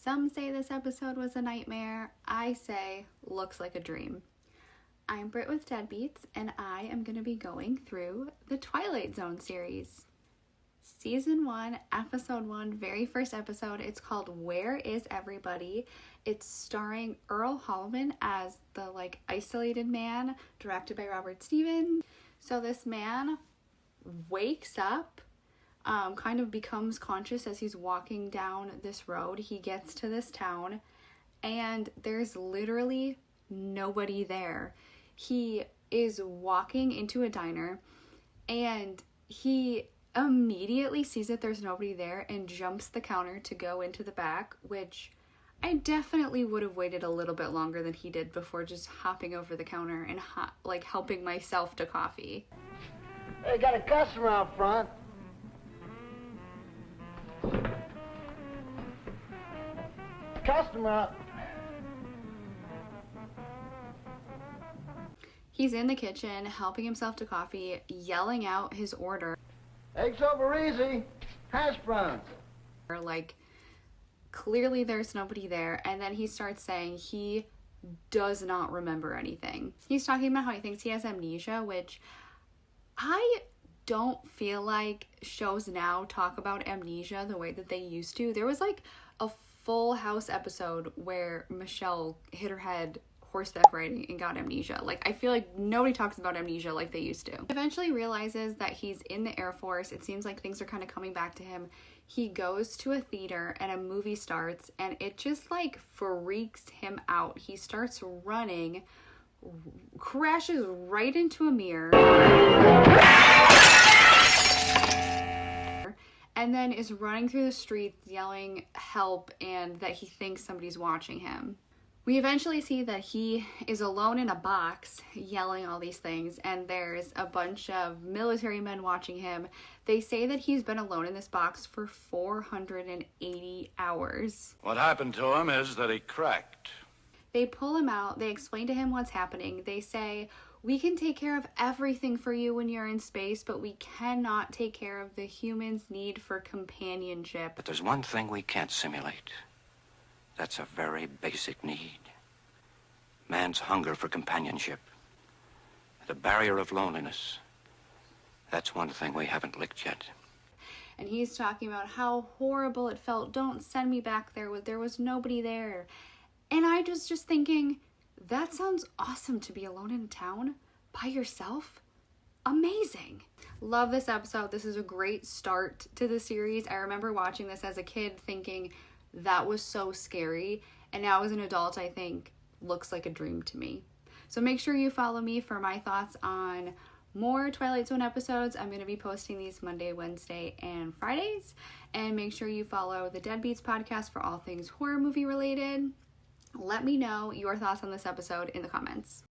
Some say this episode was a nightmare. I say looks like a dream. I'm Britt with Deadbeats, and I am going to be going through the Twilight Zone series. Season 1, Episode 1, very first episode. It's called Where Is Everybody? It's starring Earl Hallman as the isolated man, directed by Robert Stevens. So this man wakes up, kind of becomes conscious as he's walking down this road. He gets to this town, and there's literally nobody there. He is walking into a diner, and he immediately sees that there's nobody there and jumps the counter to go into the back, which I definitely would have waited a little bit longer than he did before just hopping over the counter and helping myself to coffee. Hey, got a customer out front. Customer out. He's in the kitchen helping himself to coffee, yelling out his order. Eggs over easy. Hash browns. Clearly there's nobody there, and then he starts saying he does not remember anything. He's talking about how he thinks he has amnesia, which I don't feel like shows now talk about amnesia the way that they used to. There was a Full House episode where Michelle hit her head horseback riding and got amnesia. I feel like nobody talks about amnesia like they used to. Eventually realizes that he's in the Air Force. It seems like things are kind of coming back to him. He goes to a theater and a movie starts, and it just freaks him out. He starts running, crashes right into a mirror, and then is running through the streets yelling help and that he thinks somebody's watching him. We eventually see that he is alone in a box yelling all these things, and there's a bunch of military men watching him. They say that he's been alone in this box for 480 hours. What happened to him is that he cracked. They pull him out. They explain to him what's happening. They say, we can take care of everything for you when you're in space, but we cannot take care of the human's need for companionship. But there's one thing we can't simulate. That's a very basic need. Man's hunger for companionship. The barrier of loneliness. That's one thing we haven't licked yet. And he's talking about how horrible it felt. Don't send me back there. There was nobody there. And I was just thinking, that sounds awesome to be alone in a town by yourself. Amazing. Love this episode. This is a great start to the series. I remember watching this as a kid thinking that was so scary. And now as an adult, I think looks like a dream to me. So make sure you follow me for my thoughts on more Twilight Zone episodes. I'm going to be posting these Monday, Wednesday, and Fridays. And make sure you follow the Deadbeats podcast for all things horror movie related. Let me know your thoughts on this episode in the comments.